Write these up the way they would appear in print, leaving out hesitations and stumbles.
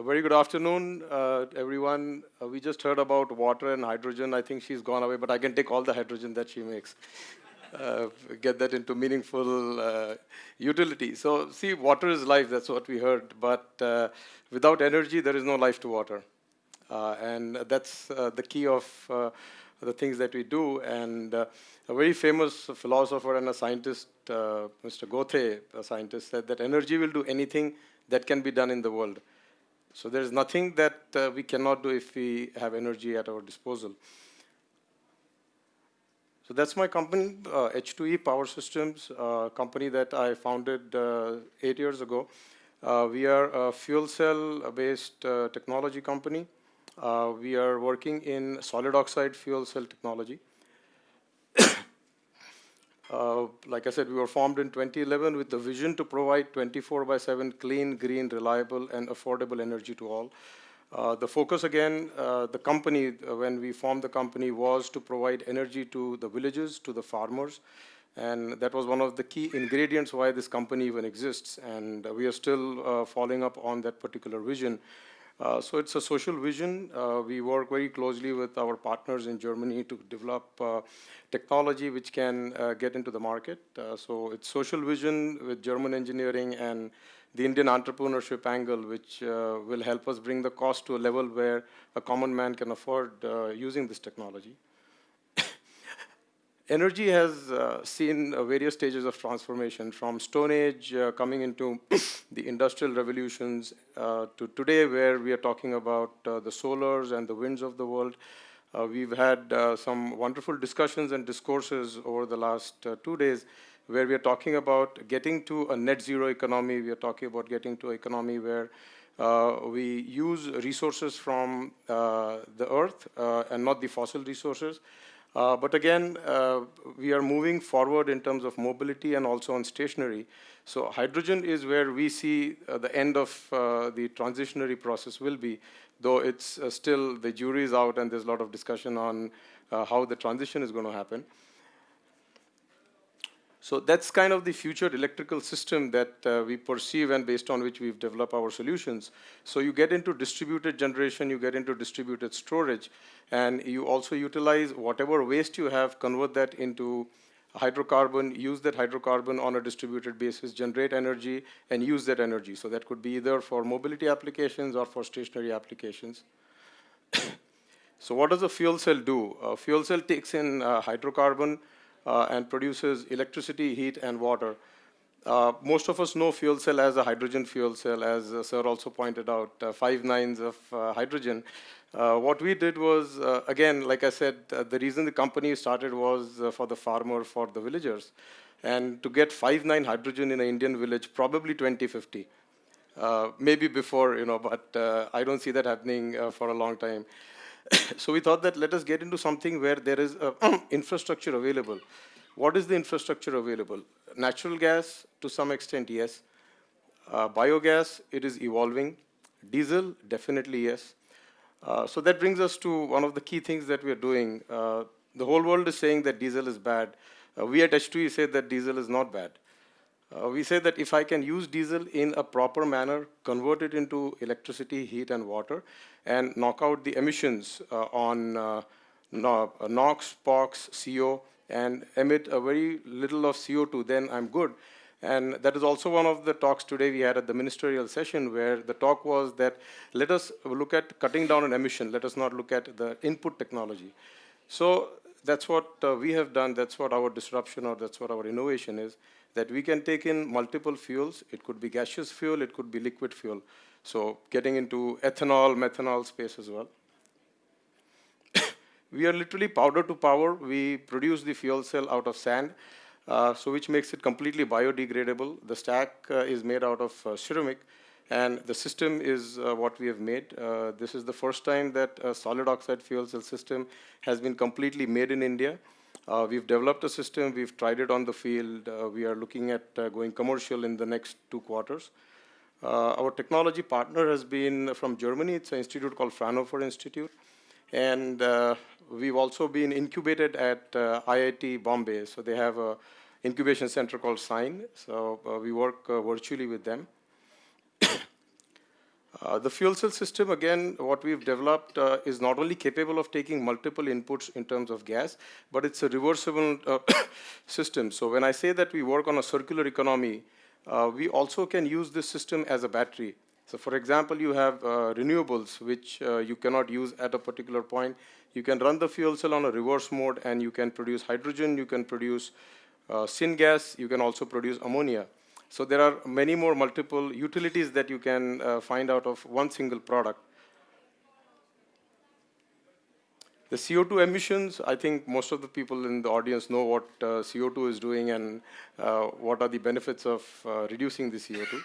Very good afternoon, everyone. We just heard about water and hydrogen. I think she's gone away, but I can take all the hydrogen that she makes, uh, get that into meaningful utility. So, see, water is life. That's what we heard. But without energy, there is no life to water, and that's the key of the things that we do. And a very famous philosopher and a scientist, Mr. Gothe, a scientist, said that energy will do anything that can be done in the world. So there is nothing that we cannot do if we have energy at our disposal. So that's my company, h2e Power Systems, a company that I founded 8 years ago. We are a fuel cell-based technology company. We are working in solid oxide fuel cell technology. Like I said, we were formed in 2011 with the vision to provide 24/7 clean, green, reliable, and affordable energy to all. The focus again, the company, when we formed the company, was to provide energy to the villages, to the farmers. And that was one of the key ingredients why this company even exists. And we are still following up on that particular vision. So it's a social vision. We work very closely with our partners in Germany to develop technology which can get into the market. So it's social vision with German engineering and the Indian entrepreneurship angle, which will help us bring the cost to a level where a common man can afford using this technology. Energy has seen various stages of transformation, from Stone Age coming into the industrial revolutions to today, where we are talking about the solars and the winds of the world. We've had some wonderful discussions and discourses over the last 2 days, where we are talking about getting to a net zero economy. We are talking about getting to an economy where we use resources from the earth and not the fossil resources. But again, we are moving forward in terms of mobility and also on stationary. So hydrogen is where we see the end of the transitionary process will be, though it's still, the jury is out and there's a lot of discussion on how the transition is going to happen. So that's kind of the future electrical system that we perceive and based on which we've developed our solutions. So you get into distributed generation, you get into distributed storage, and you also utilize whatever waste you have, convert that into hydrocarbon, use that hydrocarbon on a distributed basis, generate energy, and use that energy. So that could be either for mobility applications or for stationary applications. So what does a fuel cell do? A fuel cell takes in hydrocarbon, and produces electricity, heat, and water. Most of us know fuel cell as a hydrogen fuel cell, as Sir also pointed out, 5 nines of hydrogen. What we did was, again, like I said, the reason the company started was for the farmer, for the villagers. And to get 5-9 hydrogen in an Indian village, probably 2050. Maybe before, but I don't see that happening for a long time. So we thought that let us get into something where there is infrastructure available. What is the infrastructure available? Natural gas, to some extent, yes. Biogas, it is evolving. Diesel, definitely yes. So that brings us to one of the key things that we are doing. The whole world is saying that diesel is bad. We at h2e say that diesel is not bad. We say that if I can use diesel in a proper manner, convert it into electricity, heat, and water, and knock out the emissions on NOx, POX, CO, and emit a very little of CO2, then I'm good. And that is also one of the talks today we had at the ministerial session, where the talk was that let us look at cutting down on emission. Let us not look at the input technology. So that's what we have done. That's what our disruption, or that's what our innovation is, that we can take in multiple fuels. It could be gaseous fuel, it could be liquid fuel. So getting into ethanol, methanol space as well. We are literally powder to power. We produce the fuel cell out of sand, so which makes it completely biodegradable. The stack is made out of CERAWeek, and the system is what we have made. This is the first time that a solid oxide fuel cell system has been completely made in India. We've developed a system, we've tried it on the field. We are looking at going commercial in the next 2 quarters. Our technology partner has been from Germany. It's an institute called Fraunhofer Institute. And we've also been incubated at IIT Bombay. So they have an incubation center called SIGN. So we work virtually with them. The fuel cell system, again, what we've developed is not only capable of taking multiple inputs in terms of gas, but it's a reversible system. So when I say that we work on a circular economy, we also can use this system as a battery. So for example, you have renewables, which you cannot use at a particular point. You can run the fuel cell on a reverse mode, and you can produce hydrogen, you can produce syngas, you can also produce ammonia. So there are many more multiple utilities that you can find out of one single product. The CO2 emissions, I think most of the people in the audience know what CO2 is doing and what are the benefits of reducing the CO2.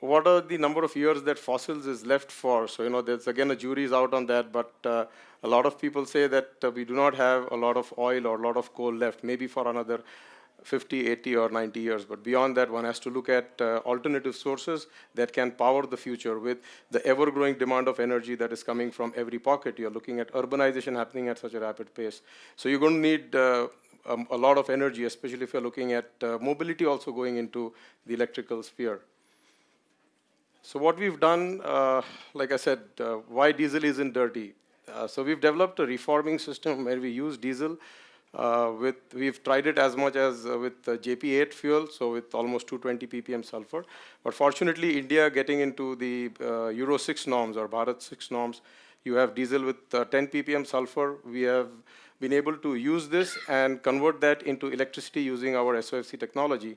What are the number of years that fossils is left for? So, there's again a jury's out on that, but a lot of people say that we do not have a lot of oil or a lot of coal left, maybe for another 50, 80, or 90 years. But beyond that, one has to look at alternative sources that can power the future with the ever-growing demand of energy that is coming from every pocket. You're looking at urbanization happening at such a rapid pace. So you're going to need a lot of energy, especially if you're looking at mobility also going into the electrical sphere. So what we've done, like I said, why diesel isn't dirty. So we've developed a reforming system where we use diesel. We've tried it as much as with JP8 fuel, so with almost 220 ppm sulfur. But fortunately, India getting into the Euro 6 norms or Bharat 6 norms, you have diesel with 10 ppm sulfur. We have been able to use this and convert that into electricity using our SOFC technology,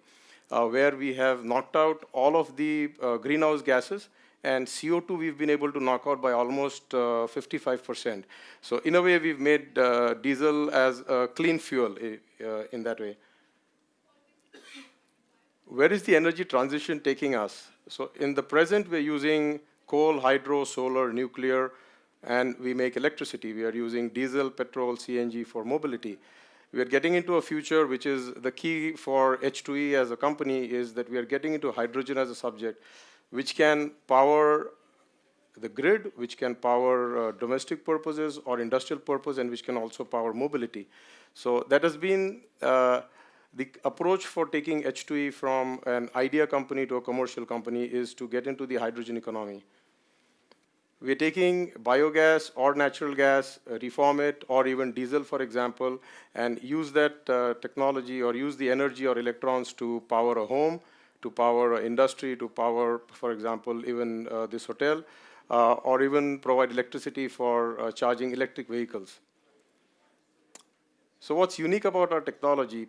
where we have knocked out all of the greenhouse gases, and CO2 we've been able to knock out by almost 55%. So in a way, we've made diesel as a clean fuel in that way. Where is the energy transition taking us? So in the present, we're using coal, hydro, solar, nuclear, and we make electricity. We are using diesel, petrol, CNG for mobility. We are getting into a future which is the key for h2e as a company is that we are getting into hydrogen as a subject, which can power the grid, which can power domestic purposes or industrial purpose, and which can also power mobility. So that has been the approach for taking h2e from an idea company to a commercial company is to get into the hydrogen economy. We're taking biogas or natural gas, reform it, or even diesel, for example, and use that technology or use the energy or electrons to power a home, to power an industry, to power, for example, even this hotel, or even provide electricity for charging electric vehicles. So what's unique about our technology?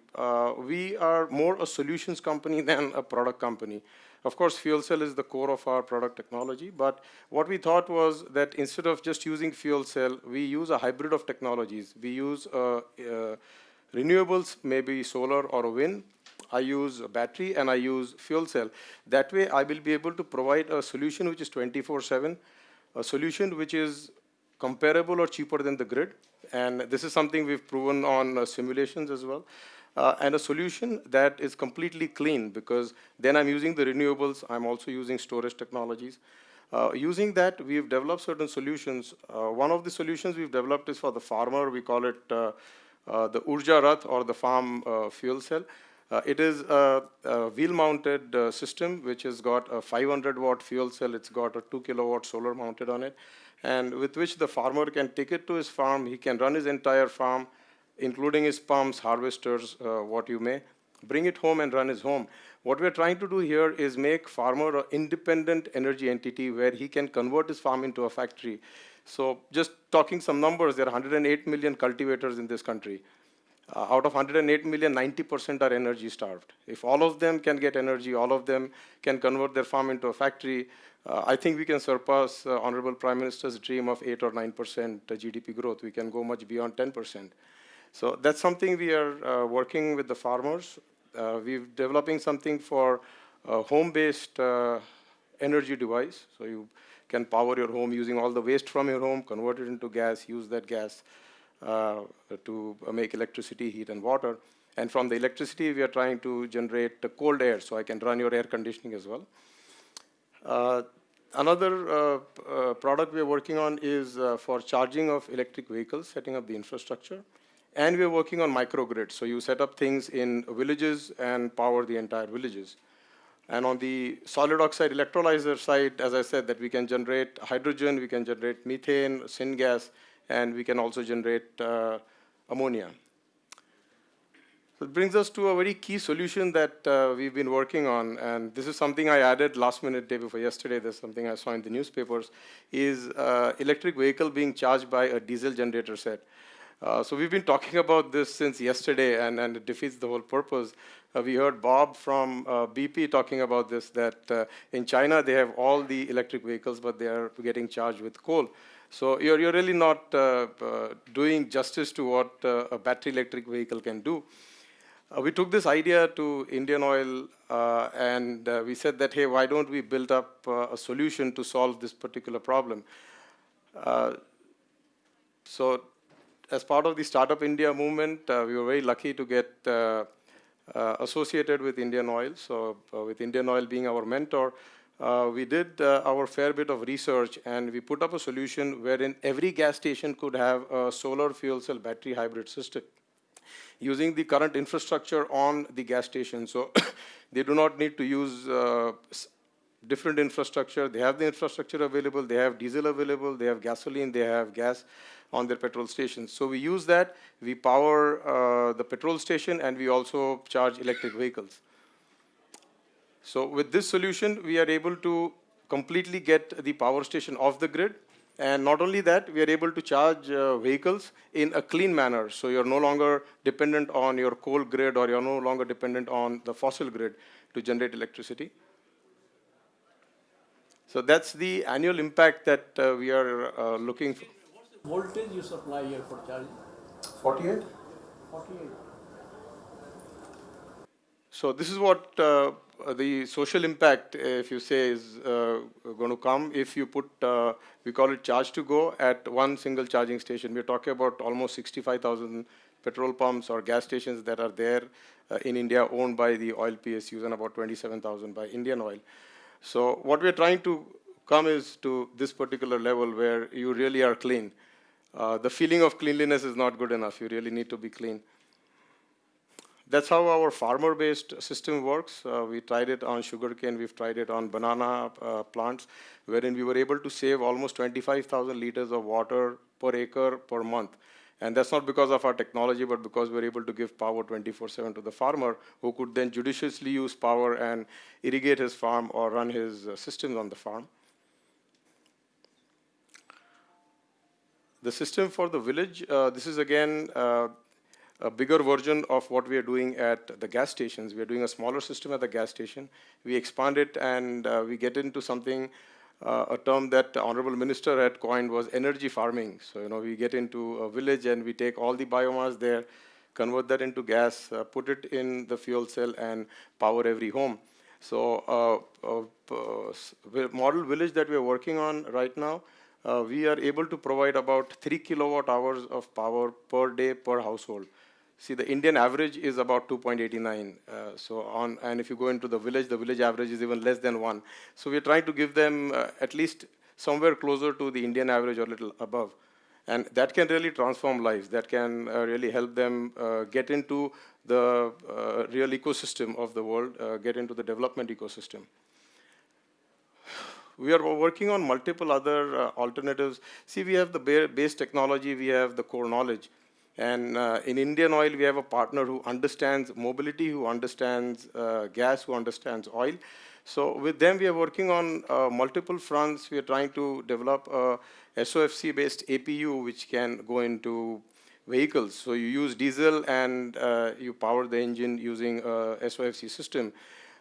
We are more a solutions company than a product company. Of course, fuel cell is the core of our product technology, but what we thought was that instead of just using fuel cell, we use a hybrid of technologies. We use renewables, maybe solar or wind. I use a battery and I use fuel cell. That way, I will be able to provide a solution which is 24/7, a solution which is comparable or cheaper than the grid. And this is something we've proven on simulations as well. And a solution that is completely clean, because then I'm using the renewables, I'm also using storage technologies. Using that, we've developed certain solutions. One of the solutions we've developed is for the farmer. We call it the Urja Rath, or the farm fuel cell. It is a wheel-mounted system which has got a 500-watt fuel cell. It's got a 2-kilowatt solar mounted on it, and with which the farmer can take it to his farm. He can run his entire farm, including his pumps, harvesters, what you may, bring it home and run his home. What we're trying to do here is make farmer an independent energy entity where he can convert his farm into a factory. So just talking some numbers, there are 108 million cultivators in this country. Out of 108 million, 90% are energy starved. If all of them can get energy, all of them can convert their farm into a factory, I think we can surpass Honorable Prime Minister's dream of 8 or 9% GDP growth. We can go much beyond 10%. So that's something we are working with the farmers. We're developing something for a home-based energy device. So you can power your home using all the waste from your home, convert it into gas, use that gas to make electricity, heat, and water. And from the electricity, we are trying to generate cold air, so I can run your air conditioning as well. Another product we are working on is for charging of electric vehicles, setting up the infrastructure. And we are working on microgrids. So you set up things in villages and power the entire villages. And on the solid oxide electrolyzer side, as I said, that we can generate hydrogen, we can generate methane, syngas, and we can also generate ammonia. So it brings us to a very key solution that we've been working on, and this is something I added last minute, day before yesterday. There's something I saw in the newspapers, is electric vehicle being charged by a diesel generator set. So we've been talking about this since yesterday, and it defeats the whole purpose. We heard Bob from BP talking about this, that in China they have all the electric vehicles, but they are getting charged with coal. So you're really not doing justice to what a battery electric vehicle can do. We took this idea to Indian Oil, and we said that, hey, why don't we build up a solution to solve this particular problem? So as part of the Startup India movement, we were very lucky to get associated with Indian Oil. So with Indian Oil being our mentor, we did our fair bit of research, and we put up a solution wherein every gas station could have a solar fuel cell battery hybrid system using the current infrastructure on the gas station. So they do not need to use different infrastructure. They have the infrastructure available, they have diesel available, they have gasoline, they have gas on their petrol stations. So we use that, we power the petrol station, and we also charge electric vehicles. So with this solution, we are able to completely get the power station off the grid. And not only that, we are able to charge vehicles in a clean manner. So you're no longer dependent on your coal grid, or you're no longer dependent on the fossil grid to generate electricity. So that's the annual impact that we are looking for. What's the voltage you supply here for charging? 48? 48. So this is what the social impact, if you say, is going to come if you put, we call it charge to go at one single charging station. We're talking about almost 65,000 petrol pumps or gas stations that are there in India, owned by the oil PSUs, and about 27,000 by Indian Oil. So what we're trying to come is to this particular level where you really are clean. The feeling of cleanliness is not good enough. You really need to be clean. That's how our farmer-based system works. We tried it on sugarcane. We've tried it on banana plants, wherein we were able to save almost 25,000 liters of water per acre per month. And that's not because of our technology, but because we're able to give power 24/7 to the farmer, who could then judiciously use power and irrigate his farm or run his systems on the farm. The system for the village, this is again a bigger version of what we are doing at the gas stations. We are doing a smaller system at the gas station. We expand it, and we get into something, a term that the Honorable Minister had coined was energy farming. So, we get into a village and we take all the biomass there, convert that into gas, put it in the fuel cell, and power every home. So, model village that we are working on right now, we are able to provide about 3 kilowatt hours of power per day per household. See, the Indian average is about 2.89. And if you go into the village average is even less than 1. So we're trying to give them at least somewhere closer to the Indian average or a little above. And that can really transform lives. That can really help them get into the real ecosystem of the world, get into the development ecosystem. We are working on multiple other alternatives. See, we have the base technology, we have the core knowledge. And in Indian Oil, we have a partner who understands mobility, who understands gas, who understands oil. So with them, we are working on multiple fronts. We are trying to develop a SOFC-based APU, which can go into vehicles. So you use diesel, and you power the engine using a SOFC system.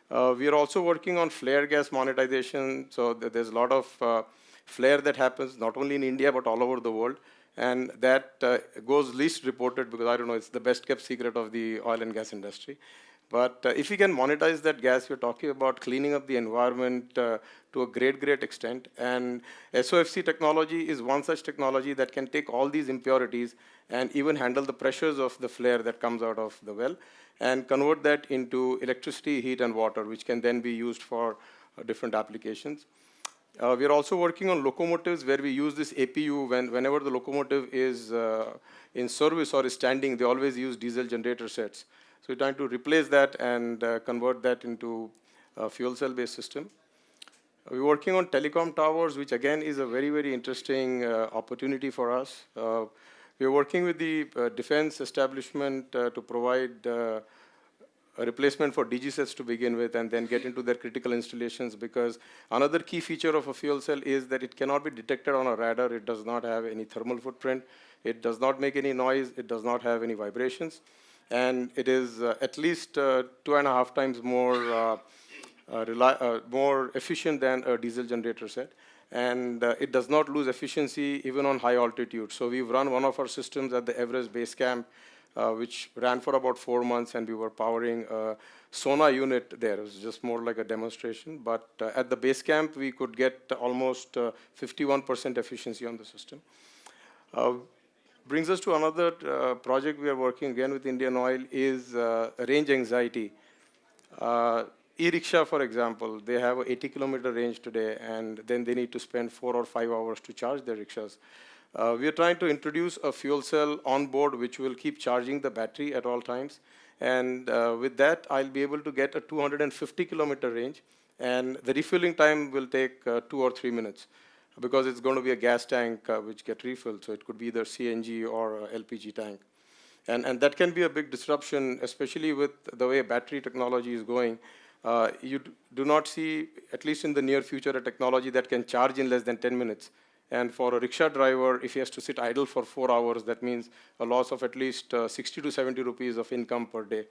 We are also working on flare gas monetization. So there's a lot of flare that happens not only in India, but all over the world. And that goes least reported because, I don't know, it's the best kept secret of the oil and gas industry. But if we can monetize that gas, we're talking about cleaning up the environment to a great extent. And SOFC technology is one such technology that can take all these impurities and even handle the pressures of the flare that comes out of the well and convert that into electricity, heat, and water, which can then be used for different applications. We are also working on locomotives where we use this APU whenever the locomotive is in service or is standing. They always use diesel generator sets. So we're trying to replace that and convert that into fuel cell-based system. We're working on telecom towers, which again is a very, very interesting opportunity for us. We're working with the defense establishment to provide a replacement for DG sets to begin with, and then get into their critical installations, because another key feature of a fuel cell is that it cannot be detected on a radar. It does not have any thermal footprint. It does not make any noise. It does not have any vibrations. And it is at least 2.5 times more more efficient than a diesel generator set. And it does not lose efficiency even on high altitude. So we've run one of our systems at the Everest Base Camp, which ran for about 4 months, and we were powering a Sona unit there. It was just more like a demonstration. But at the base camp, we could get almost 51% efficiency on the system. Brings us to another project we are working again with Indian Oil is range anxiety. E-rickshaw, for example, they have an 80-kilometer range today, and then they need to spend 4 or 5 hours to charge their rickshaws. We are trying to introduce a fuel cell on board which will keep charging the battery at all times. And with that, I'll be able to get a 250-kilometer range, and the refueling time will take 2 or 3 minutes, because it's going to be a gas tank which get refilled. So it could be either CNG or LPG tank. And that can be a big disruption, especially with the way battery technology is going. You do not see, at least in the near future, a technology that can charge in less than 10 minutes. And for a rickshaw driver, if he has to sit idle for 4 hours, that means a loss of at least 60 to 70 rupees of income per day.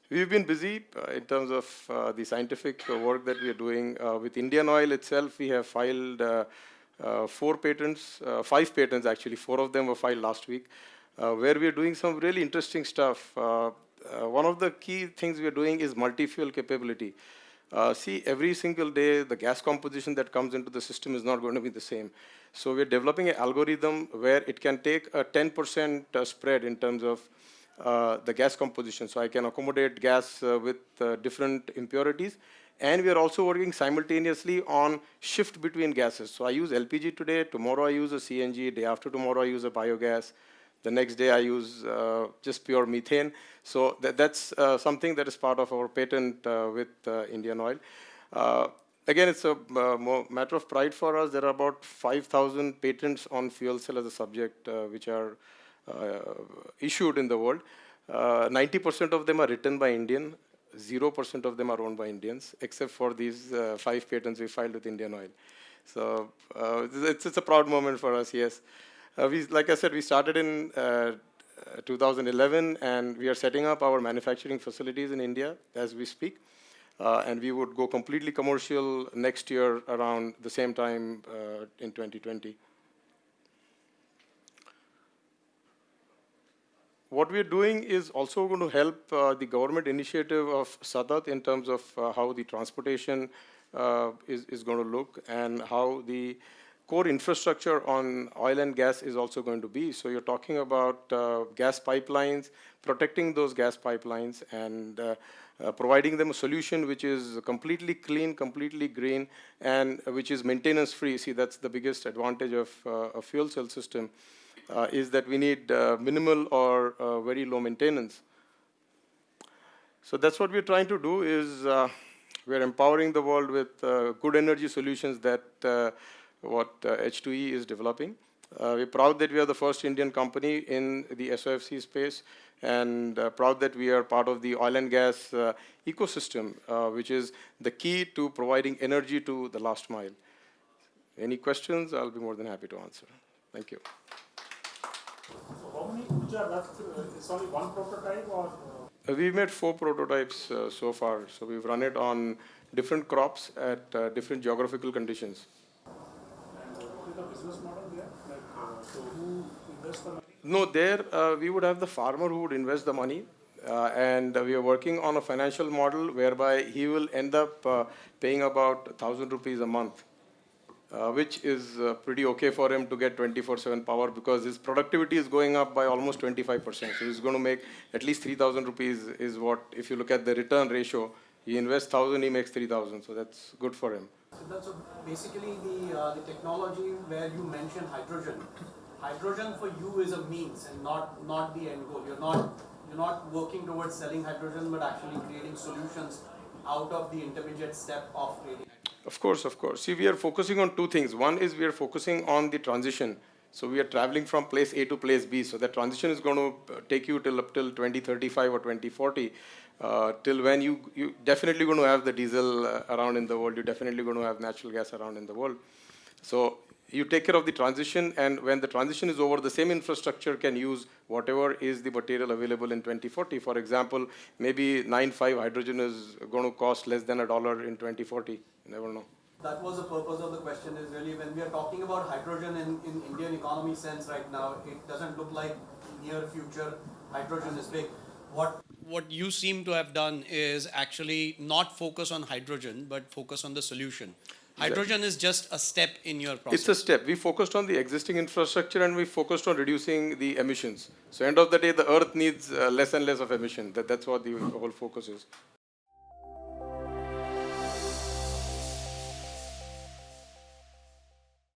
We've been busy in terms of the scientific work that we are doing. With Indian Oil itself, we have filed 5 patents actually. 4 of them were filed last week, where we are doing some really interesting stuff. One of the key things we are doing is multi-fuel capability. See, every single day, the gas composition that comes into the system is not going to be the same. So we're developing an algorithm where it can take a 10% spread in terms of the gas composition. So I can accommodate gas with different impurities. And we are also working simultaneously on shift between gases. So I use LPG today, tomorrow I use a CNG, day after tomorrow I use a biogas. The next day I use just pure methane. So that's something that is part of our patent with Indian Oil. Again, it's a matter of pride for us. There are about 5,000 patents on fuel cell as a subject which are issued in the world. 90% of them are written by Indian. 0% of them are owned by Indians, except for these 5 patents we filed with Indian Oil. So it's a proud moment for us, yes. Like I said, we started in 2011, and we are setting up our manufacturing facilities in India as we speak. And we would go completely commercial next year around the same time in 2020. What we're doing is also going to help the government initiative of Sadat in terms of how the transportation is going to look, and how the core infrastructure on oil and gas is also going to be. So you're talking about gas pipelines, protecting those gas pipelines, and providing them a solution which is completely clean, completely green, and which is maintenance-free. See, that's the biggest advantage of a fuel cell system, is that we need minimal or very low maintenance. So that's what we're trying to do, is we're empowering the world with good energy solutions that what h2e is developing. We're proud that we are the first Indian company in the SOFC space, and proud that we are part of the oil and gas ecosystem, which is the key to providing energy to the last mile. Any questions? I'll be more than happy to answer. Thank you. So how many which are left? It's only one prototype, or? We've made 4 prototypes so far. So we've run it on different crops at different geographical conditions. What is the business model there? Like, so who invests the money? No, there we would have the farmer who would invest the money, and we are working on a financial model whereby he will end up paying about 1,000 rupees a month, which is pretty okay for him to get 24/7 power, because his productivity is going up by almost 25%. So he's going to make at least 3,000 rupees is what, if you look at the return ratio, he invests 1,000, he makes 3,000. So that's good for him. So basically the technology where you mentioned hydrogen. Hydrogen for you is a means and not the end goal. You're you're not working towards selling hydrogen, but actually creating solutions out of the intermediate step of creating hydrogen. Of course, of course. See, we are focusing on two things. One is we are focusing on the transition. So we are traveling from place A to place B. So that transition is going to take you till up till 2035 or 2040. Till when you definitely going to have the diesel around in the world. You're definitely going to have natural gas around in the world. So you take care of the transition, and when the transition is over, the same infrastructure can use whatever is the material available in 2040. For example, maybe 9.5 hydrogen is going to cost less than $1 in 2040. You never know. That was the purpose of the question, is really when we are talking about hydrogen in Indian economy sense right now, it doesn't look like near future hydrogen is big. What you seem to have done is actually not focus on hydrogen, but focus on the solution. Hydrogen is just a step in your process. It's a step. We focused on the existing infrastructure, and we focused on reducing the emissions. So end of the day, the earth needs less and less of emission. That's what the whole focus is.